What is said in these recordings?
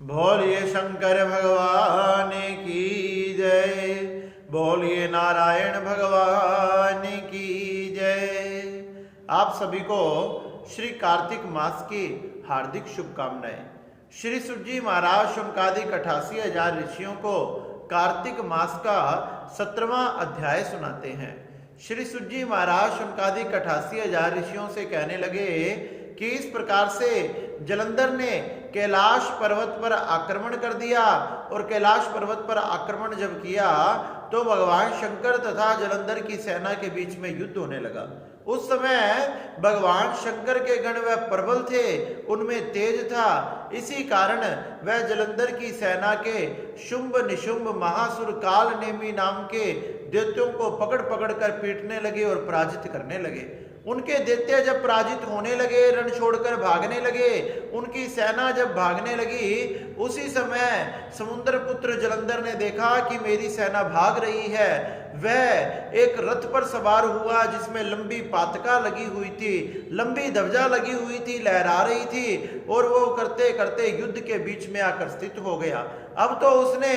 बोलिए शंकर भगवान की जय। बोलिए नारायण भगवान की जय। आप सभी को श्री कार्तिक मास की हार्दिक शुभकामनाएं। श्री सुजी महाराज शौनकादिक 88,000 ऋषियों को कार्तिक मास का 17वां अध्याय सुनाते हैं। श्री सुजी महाराज शौनकादिक 88,000 ऋषियों से कहने लगे कि इस प्रकार से जलंधर ने कैलाश पर्वत पर आक्रमण कर दिया, और कैलाश पर्वत पर आक्रमण जब किया तो भगवान शंकर तथा जलंधर की सेना के बीच में युद्ध होने लगा। उस समय भगवान शंकर के गण वह प्रबल थे, उनमें तेज था। इसी कारण वह जलंधर की सेना के शुंभ निशुंभ महासुर काल नेमी नाम के दैत्यों को पकड़ पकड़ कर पीटने लगे और पराजित करने लगे। उनके दैत्य जब पराजित होने लगे, रण छोड़कर भागने लगे, उनकी सेना जब भागने लगी, उसी समय समुद्र पुत्र जलंधर ने देखा कि मेरी सेना भाग रही है। वह एक रथ पर सवार हुआ जिसमें लंबी पातका लगी हुई थी, लंबी ध्वजा लगी हुई थी, लहरा रही थी, और वो करते करते युद्ध के बीच में आकर स्थित हो गया। अब तो उसने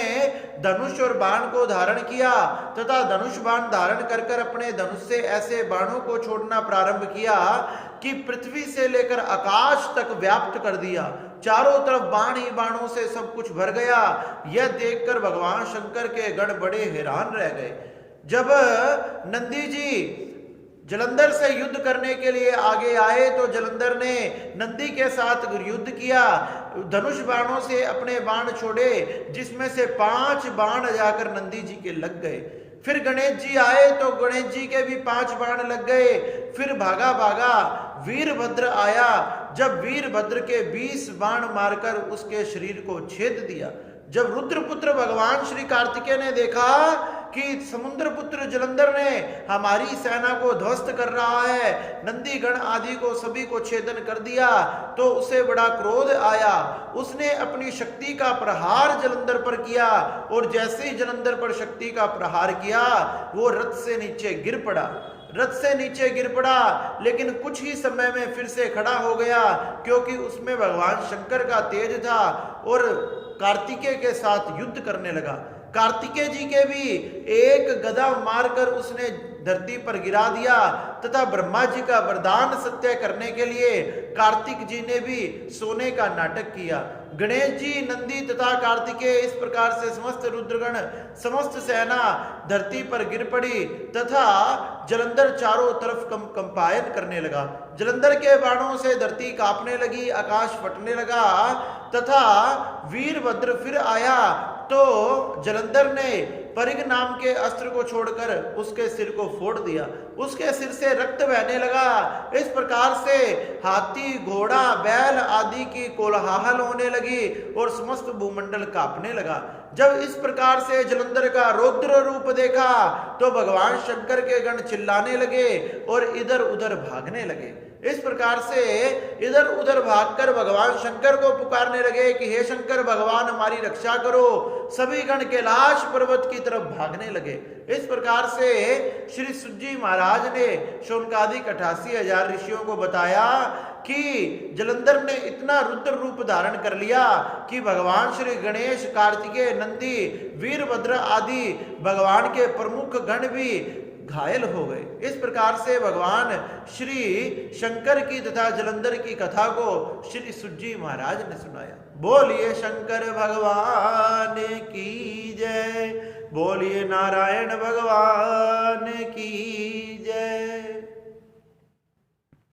धनुष और बाण को धारण किया तथा धनुष बाण धारण कर कर अपने धनुष से ऐसे बाणों को छोड़ना प्रारंभ किया कि पृथ्वी से लेकर आकाश तक व्याप्त कर दिया। चारों तरफ बाण ही बाणों से सब कुछ भर गया। यह देखकर भगवान शंकर के गण बड़े हैरान रह गए। जब नंदी जी जलंधर से युद्ध करने के लिए आगे आए तो जलंधर ने नंदी के साथ युद्ध किया। धनुष बाणों से अपने बाण छोड़े, जिसमें से 5 बाण जाकर नंदी जी के लग गए। फिर गणेश जी आए तो गणेश जी के भी 5 बाण लग गए। फिर भागा भागा वीरभद्र आया। जब वीरभद्र के 20 बाण मारकर उसके शरीर को छेद दिया। जब रुद्रपुत्र भगवान श्री कार्तिकेय ने देखा कि समुद्र पुत्र जलंधर ने हमारी सेना को ध्वस्त कर रहा है, नंदी गण आदि को सभी को छेदन कर दिया, तो उसे बड़ा क्रोध आया। उसने अपनी शक्ति का प्रहार जलंधर पर किया, और जैसे ही जलंधर पर शक्ति का प्रहार किया वो रथ से नीचे गिर पड़ा। रथ से नीचे गिर पड़ा, लेकिन कुछ ही समय में फिर से खड़ा हो गया, क्योंकि उसमें भगवान शंकर का तेज था, और कार्तिकेय के साथ युद्ध करने लगा। कार्तिकेय जी के भी एक गदा मारकर उसने धरती पर गिरा दिया, तथा ब्रह्मा जी का वरदान सत्य करने के लिए कार्तिक जी ने भी सोने का नाटक किया। गणेश जी, नंदी तथा कार्तिकेय इस प्रकार से समस्त रुद्रगण, समस्त सेना धरती पर गिर पड़ी, तथा जलंधर चारों तरफ कंपायन करने लगा। जलंधर के बाणों से धरती कांपने लगी, आकाश फटने लगा, तथा वीरभद्र फिर आया तो जलंधर ने परिग नाम के अस्त्र को छोड़कर उसके सिर को फोड़ दिया। उसके सिर से रक्त बहने लगा। इस प्रकार से हाथी, घोड़ा, बैल आदि की कोलाहल होने लगी और समस्त भूमंडल कांपने लगा। जब इस प्रकार से जलंधर का रौद्र रूप देखा तो भगवान शंकर के गण चिल्लाने लगे और इधर उधर भागने लगे। इस प्रकार से इधर उधर भागकर भगवान शंकर को पुकारने लगे कि हे शंकर भगवान, हमारी रक्षा करो। सभी गण कैलाश पर्वत की तरफ भागने लगे। इस प्रकार से श्री सुजी महाराज ने शौनकादिक 88,000 ऋषियों को बताया कि जलंधर ने इतना रुद्र रूप धारण कर लिया कि भगवान श्री गणेश, कार्तिकेय, नंदी, वीरभद्र आदि भगवान के प्रमुख गण भी घायल हो गए। इस प्रकार से भगवान श्री शंकर की तथा जलंधर की कथा को श्री सुजी महाराज ने सुनाया। बोलिए शंकर भगवान की जय। बोलिए नारायण भगवान की